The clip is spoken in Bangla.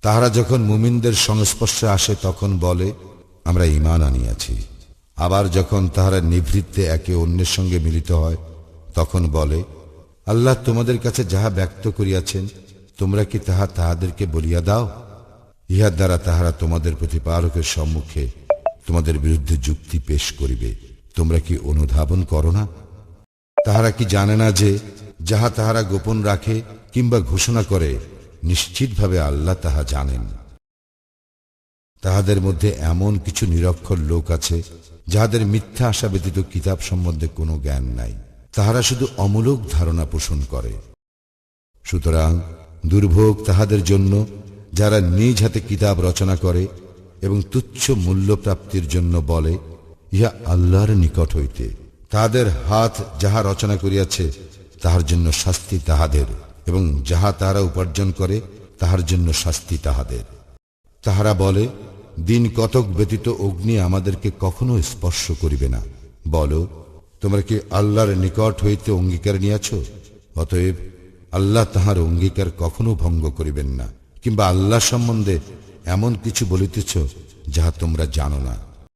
তাহারা যখন মুমিনদের সংস্পর্শে আসে তখন বলে, আমরা ঈমান আনিয়াছি। আবার যখন তাহারা নিভৃত্তে একে অন্যের সঙ্গে মিলিত হয় তখন বলে, আল্লাহ তোমাদের কাছে যাহা ব্যক্ত করিয়াছেন তোমরা কি তাহা তাহাদেরকে বলিয়া দাও। ইহার দ্বারা তাহারা তোমাদের প্রতিপালকের সম্মুখে তোমাদের বিরুদ্ধে যুক্তি পেশ করিবে। তোমরা কি অনুধাবন করো না? তাহারা কি জানে না যে যাহা তাহারা গোপন রাখে কিংবা ঘোষণা করে নিশ্চিতভাবে আল্লাহ তাহা জানেন। তাহাদের মধ্যে এমন কিছু নিরক্ষর লোক আছে যাহাদের মিথ্যা আশা ব্যতীত কিতাব সম্বন্ধে কোনো জ্ঞান নাই। তাহারা শুধু অমূলক ধারণা পোষণ করে। সুতরাং দুর্ভোগ তাহাদের জন্য যারা নিজ হাতে কিতাব রচনা করে এবং তুচ্ছ মূল্য প্রাপ্তির জন্য বলে, ইহা আল্লাহর নিকট হইতে। তাহাদের হাত যাহা রচনা করিয়াছে তাহার জন্য শাস্তি তাহাদের, এবং যাহা তাহারা উপার্জন করে তাহার জন্য শাস্তি তাহাদের। তাহারা বলে, দিন কতক ব্যতীত অগ্নি আমাদেরকে কখনো স্পর্শ করিবে না। বলো, তোমরা কি আল্লাহর নিকট হইতে অঙ্গীকার নিয়াছ? অতএব আল্লাহ তাহার অঙ্গীকার কখনো ভঙ্গ করিবেন না, কিংবা আল্লাহ সম্বন্ধে এমন কিছু বলিতেছ যাহা তোমরা জানো না।